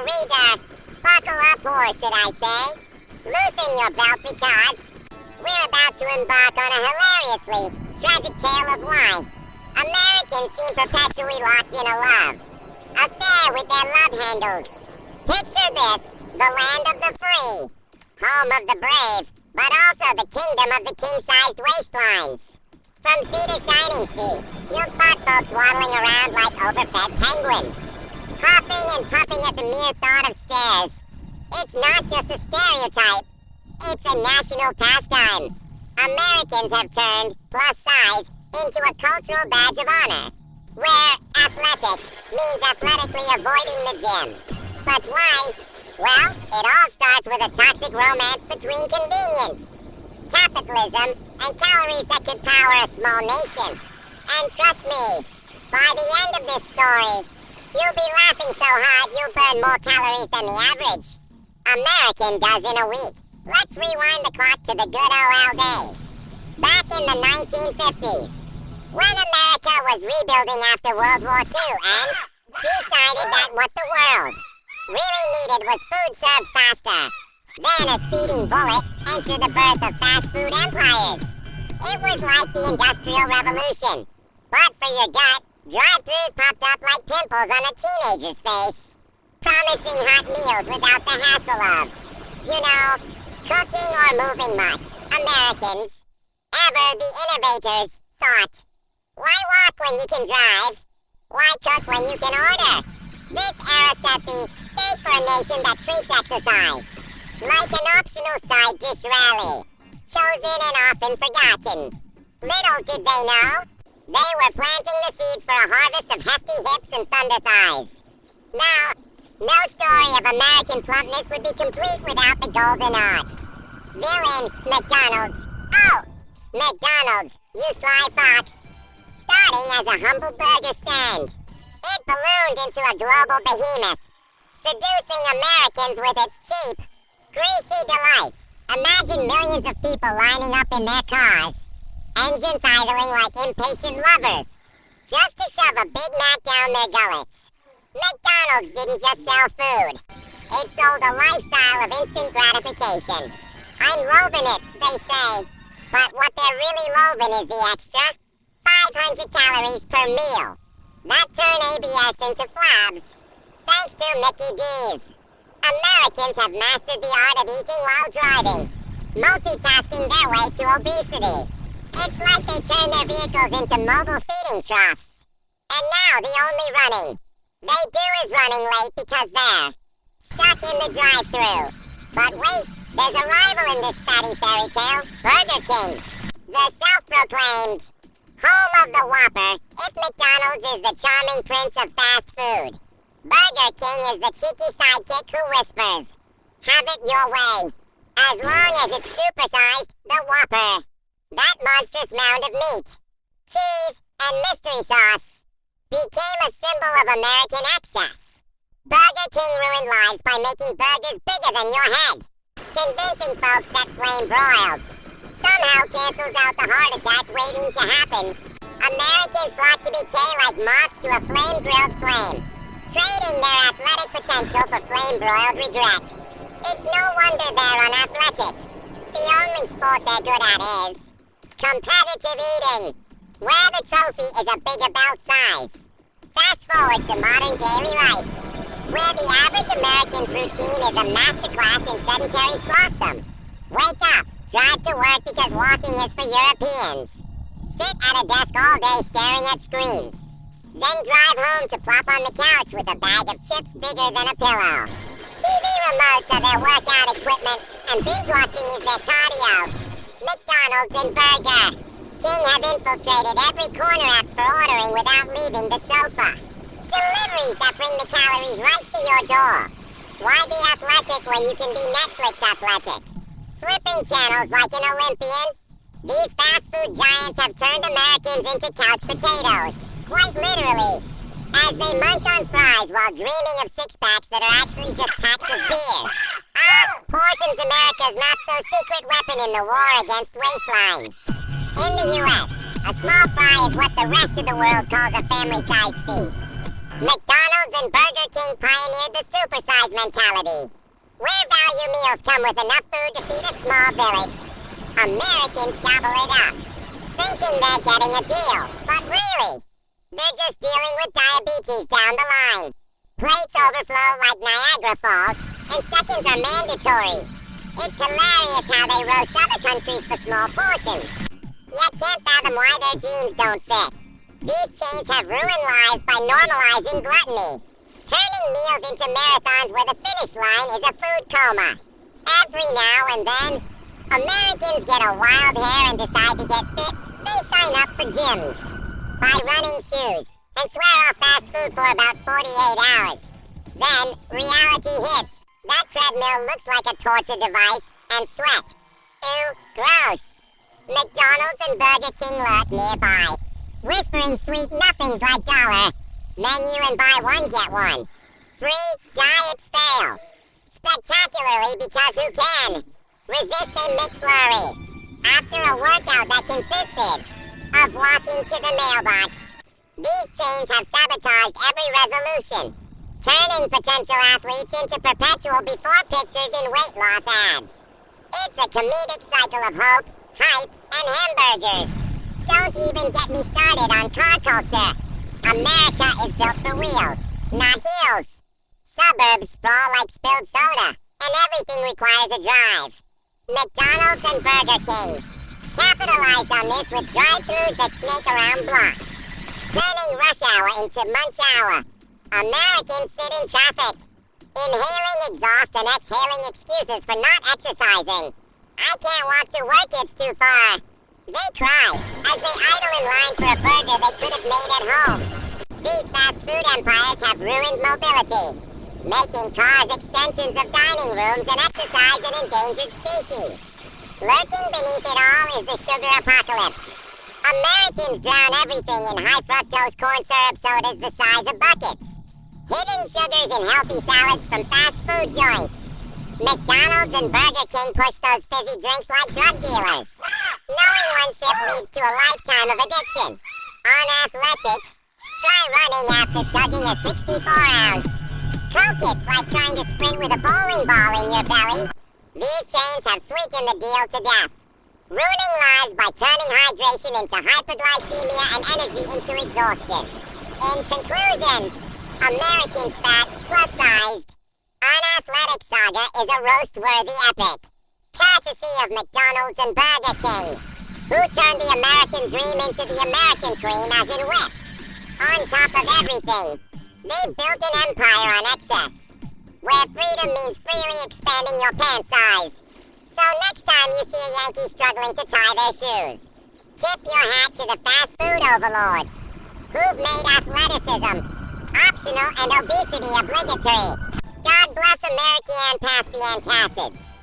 reader, buckle up, or should I say, loosen your belt, because we're about to embark on a hilariously tragic tale of why Americans seem perpetually locked in a love affair with their love handles. Picture this, the land of the free, home of the brave, but also the kingdom of the king-sized waistlines. From sea to shining sea, you'll spot folks waddling around like overfed penguins, huffing and puffing at the mere thought of stairs. It's not just a stereotype, it's a national pastime. Americans have turned plus size into a cultural badge of honor, where athletic means athletically avoiding the gym. But why? Well, it all starts with a toxic romance between convenience, capitalism, and calories that could power a small nation. And trust me, by the end of this story, you'll be laughing so hard you'll burn more calories than the average American does in a week. Let's rewind the clock to the good old days. Back in the 1950s, when America was rebuilding after World War II and decided that what the world really needed was food served faster. Then a speeding bullet entered the birth of fast food empires. It was like the Industrial Revolution. But for your gut, drive-thrus popped up like pimples on a teenager's face, promising hot meals without the hassle of, cooking or moving much. Americans, ever the innovators, thought, why walk when you can drive? Why cook when you can order? This era set the stage for a nation that treats exercise like an optional side dish rally, chosen and often forgotten. Little did they know, they were planting the seeds for a harvest of hefty hips and thunder thighs. Now, no story of American plumpness would be complete without the golden arched villain, McDonald's. Oh, McDonald's, you sly fox. Starting as a humble burger stand, it ballooned into a global behemoth, seducing Americans with its cheap, greasy delights. Imagine millions of people lining up in their cars, engines idling like impatient lovers, just to shove a Big Mac down their gullets. McDonald's didn't just sell food. It sold a lifestyle of instant gratification. I'm loathing it, they say. But what they're really loathing is the extra 500 calories per meal that turn ABS into flabs, thanks to Mickey D's. Americans have mastered the art of eating while driving, multitasking their way to obesity. It's like they turn their vehicles into mobile feeding troughs. And now the only running they do is running late because they're stuck in the drive-thru. But wait, there's a rival in this fatty fairy tale, Burger King, the self-proclaimed home of the Whopper, if McDonald's is the charming prince of fast food. Burger King is the cheeky sidekick who whispers, have it your way, as long as it's supersized, the Whopper. That monstrous mound of meat, cheese, and mystery sauce became a symbol of American excess. Burger King ruined lives by making burgers bigger than your head, convincing folks that flame broiled somehow cancels out the heart attack waiting to happen. Americans flock to decay like moths to a flame-grilled flame, trading their athletic potential for flame-broiled regret. It's no wonder they're unathletic. The only sport they're good at is competitive eating, where the trophy is a bigger belt size. Fast forward to modern daily life, where the average American's routine is a masterclass in sedentary slothdom. Wake up, drive to work because walking is for Europeans. Sit at a desk all day staring at screens. Then drive home to plop on the couch with a bag of chips bigger than a pillow. TV remotes are their workout equipment, and binge watching is their cardio. McDonald's and Burger King have infiltrated every corner apps for ordering without leaving the sofa. Deliveries that bring the calories right to your door. Why be athletic when you can be Netflix athletic? Flipping channels like an Olympian? These fast food giants have turned Americans into couch potatoes, quite literally, as they munch on fries while dreaming of six-packs that are actually just packs of beer. Portions America's not-so-secret weapon in the war against waistlines. In the U.S., a small fry is what the rest of the world calls a family-sized feast. McDonald's and Burger King pioneered the supersize enterprise mentality, where value meals come with enough food to feed a small village. Americans gobble it up, thinking they're getting a deal, but really, they're just dealing with diabetes down the line. Plates overflow like Niagara Falls, and seconds are mandatory. It's hilarious how they roast other countries for small portions, yet can't fathom why their genes don't fit. These chains have ruined lives by normalizing gluttony, turning meals into marathons where the finish line is a food coma. Every now and then, Americans get a wild hair and decide to get fit. They sign up for gyms, buy running shoes, and swear off fast food for about 48 hours. Then, reality hits. That treadmill looks like a torture device, and sweat. Ew, gross. McDonald's and Burger King lurk nearby, whispering sweet nothings like dollar. Menu and buy one, get one. Free diets fail. Spectacularly because who can? Resist a McFlurry. After a workout that consisted of walking to the mailbox. These chains have sabotaged every resolution, turning potential athletes into perpetual before pictures in weight loss ads. It's a comedic cycle of hope, hype, and hamburgers. Don't even get me started on car culture. America is built for wheels, not heels. Suburbs sprawl like spilled soda, and everything requires a drive. McDonald's and Burger King capitalized on this with drive-thrus that snake around blocks, turning rush hour into munch hour. Americans sit in traffic, inhaling exhaust and exhaling excuses for not exercising. I can't walk to work, it's too far. They cry as they idle in line for a burger they could have made at home. These fast food empires have ruined mobility, making cars extensions of dining rooms and exercise an endangered species. Lurking beneath it all is the sugar apocalypse. Americans drown everything in high-fructose corn syrup sodas the size of buckets. Hidden sugars in healthy salads from fast food joints. McDonald's and Burger King push those fizzy drinks like drug dealers. Knowing one sip leads to a lifetime of addiction. Unathletic, try running after chugging a 64-ounce. Coke it's like trying to sprint with a bowling ball in your belly. These chains have sweetened the deal to death, ruining lives by turning hydration into hyperglycemia and energy into exhaustion. In conclusion, Americans fat, plus-sized, unathletic saga is a roast-worthy epic, courtesy of McDonald's and Burger King, who turned the American dream into the American cream as in whipped. On top of everything, they built an empire on excess, where freedom means freely expanding your pant size. So next time you see a Yankee struggling to tie their shoes, tip your hat to the fast food overlords, who've made athleticism optional and obesity obligatory. God bless America and past the antacids.